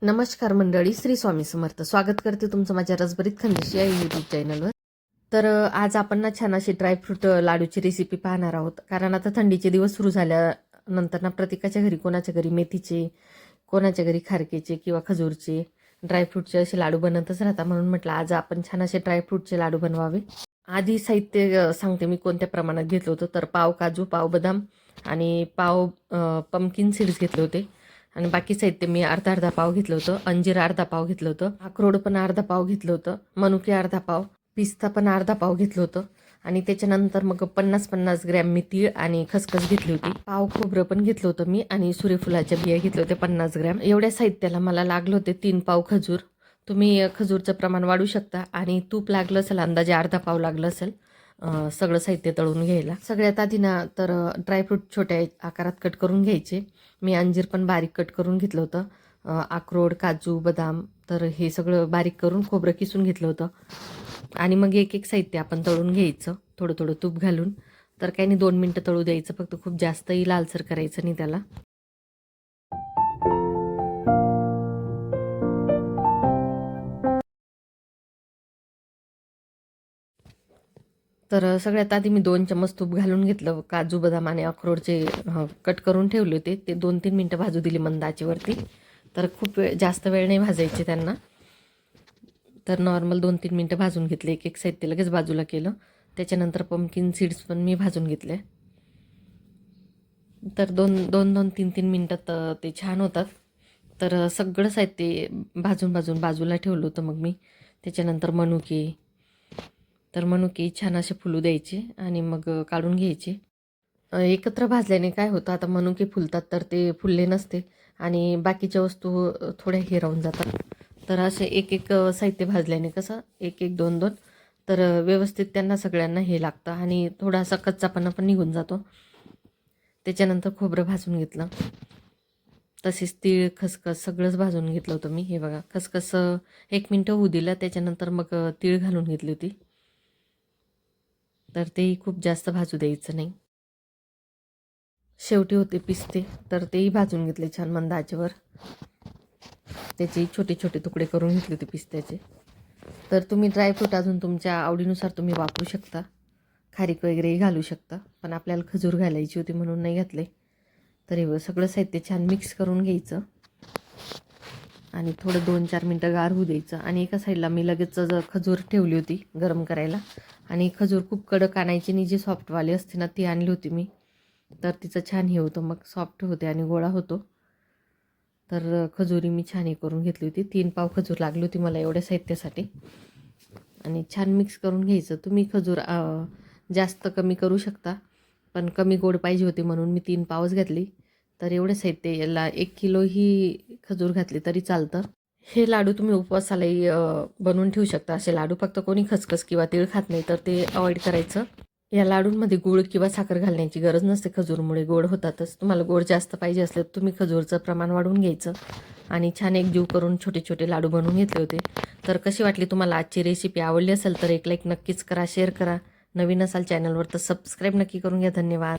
नमस्कार मंडळी, श्री स्वामी समर्थ. स्वागत करते तुमचं माझ्या रसभरीत खानदेशी या यूट्यूब चॅनलवर. तर आज आपण ना छान अशी ड्रायफ्रूट लाडूची रेसिपी पाहणार आहोत. कारण आता थंडीचे दिवस सुरू झाल्यानंतर ना प्रत्येकाच्या घरी, कोणाच्या घरी मेथीचे, कोणाच्या घरी खारकेचे किंवा खजूरचे ड्रायफ्रूटचे असे लाडू बनतच राहतात. म्हणून म्हटलं आज आपण छान असे ड्रायफ्रूटचे लाडू बनवावे. आधी साहित्य सांगते मी कोणत्या प्रमाणात घेतलं होतं. तर पाव काजू, पाव बदाम आणि पाव पंपकिन सीड्स घेतले होते. आणि बाकी साहित्य मी अर्धा पाव घेतलं होतं. अंजीर अर्धा पाव घेतलं होतं. अक्रोड पण अर्धा पाव घेतलं होतं. मनुके अर्धा पाव, पिस्ता पण अर्धा पाव घेतलं होतं. आणि त्याच्यानंतर मग 50-50 ग्रॅम मी तीळ आणि खसखस घेतली होती. पाव खोबरं पण घेतलं होतं मी आणि सूर्यफुलाच्या बिया घेतल्या होत्या 50 ग्रॅम. एवढ्या साहित्याला मला लागलं होते 3 पाव खजूर. तुम्ही खजूरचं प्रमाण वाढू शकता. आणि तूप लागलं असेल, अंदाजे अर्धा पाव लागलं असेल सगळं साहित्य तळून घ्यायला. सगळ्यात आधी ना तर ड्रायफ्रूट छोट्या आकारात कट करून घ्यायचे. मी अंजीर पण बारीक कट करून घेतलं होतं. अक्रोड, काजू, बदाम तर हे सगळं बारीक करून खोबरं किसून घेतलं होतं. आणि मग एक एक साहित्य आपण तळून घ्यायचं थोडं थोडं तूप घालून. तर काही नाही, 2 मिनटं तळू द्यायचं फक्त, खूप जास्तही लालसर करायचं नाही त्याला. तर सगळ्यात आधी मी 2 चम्मच तूप घालून घेतलं. काजू, बदाम आणि अक्रोडचे कट करून ठेवले होते. ते 2-3 मिनटं भाजू दिली मंद आचेवरती. तर खूप जास्त वेळ नाही भाजायचे त्यांना. तर नॉर्मल 2-3 मिनटं भाजून घेतले. एक एक साहित्य लगेच बाजूला केलं. त्याच्यानंतर पंपकिन सीड्स पण मी भाजून घेतले. तर 2-3 मिनटात ते छान होतात. तर सगळं साहित्य भाजून बाजूला ठेवलं होतं मग मी. त्याच्यानंतर मनुके छान असे फुलू द्यायचे आणि मग काढून घ्यायचे. एकत्र भाजल्याने काय होतं, आता मनुके फुलतात तर ते फुलले नसते आणि बाकीच्या वस्तू थोड्या हे राहून जातात. तर असे एक एक साहित्य भाजल्याने कसं 1-1, 2-2 तर व्यवस्थित त्यांना सगळ्यांना हे लागतं आणि थोडासा कच्चापणा पण निघून जातो. त्याच्यानंतर खोबरं भाजून घेतलं. तसेच तीळ, खसखस सगळंच भाजून घेतलं होतं मी. हे बघा, खसखस 1 मिनटं होऊ दिलं. त्याच्यानंतर मग तीळ घालून घेतली होती. तर तेही खूप जास्त भाजू द्यायचं नाही. शेवटी होते पिस्ते, तर तेही भाजून घेतले छान मंद आचेवर. त्याचे छोटे छोटे तुकडे करून घेतले होते पिस्त्याचे. तर तुम्ही ड्रायफ्रूट अजून तुमच्या आवडीनुसार तुम्ही वापरू शकता. खारीक वगैरेही घालू शकता, पण आपल्याला खजूर घालायची होती म्हणून नाही घातले. तर हे सगळं साहित्य छान मिक्स करून घ्यायचं आणि थोडं 2-4 मिनटं गार होऊ द्यायचं. आणि एका साईडला मी लगेच खजूर ठेवली होती गरम करायला. आणि खजूर खूप कडक आणायची नाही, जी सॉफ्टवाली असते ना ती आणली होती मी. तर तिचं छान हे होतं, मग सॉफ्ट होते आणि गोळा होतो. तर खजुरी मी छान हे करून घेतली होती. 3 पाव खजूर लागली होती मला एवढ्या साहित्यासाठी. आणि छान मिक्स करून घ्यायचं. तुम्ही खजूर जास्त कमी करू शकता, पण कमी गोड पाहिजे होती म्हणून मी 3 पावच घातली. तर एवढं साहित्य, याला 1 किलो ही खजूर घातली तरी चालतं. हे लाडू तुम्ही उपवासालाही बनवून ठेवू शकता. असे लाडू फक्त कोणी खसखस किंवा तीळ खात नाही, तर ते अवॉइड करायचं. या लाडूंमध्ये गूळ किंवा साखर घालण्याची गरज नसते. खजूरमुळे गोड होतातच. तुम्हाला गोड जास्त पाहिजे असले तर तुम्ही खजूरचं प्रमाण वाढवून घ्यायचं. आणि छान एकजीव करून छोटे छोटे लाडू बनवून घेतले होते. तर कशी वाटली तुम्हाला आजची रेसिपी? आवडली असेल तर एक लाईक नक्कीच करा, शेअर करा. नवीन असाल चॅनलवर तर सबस्क्राईब नक्की करून घ्या. धन्यवाद.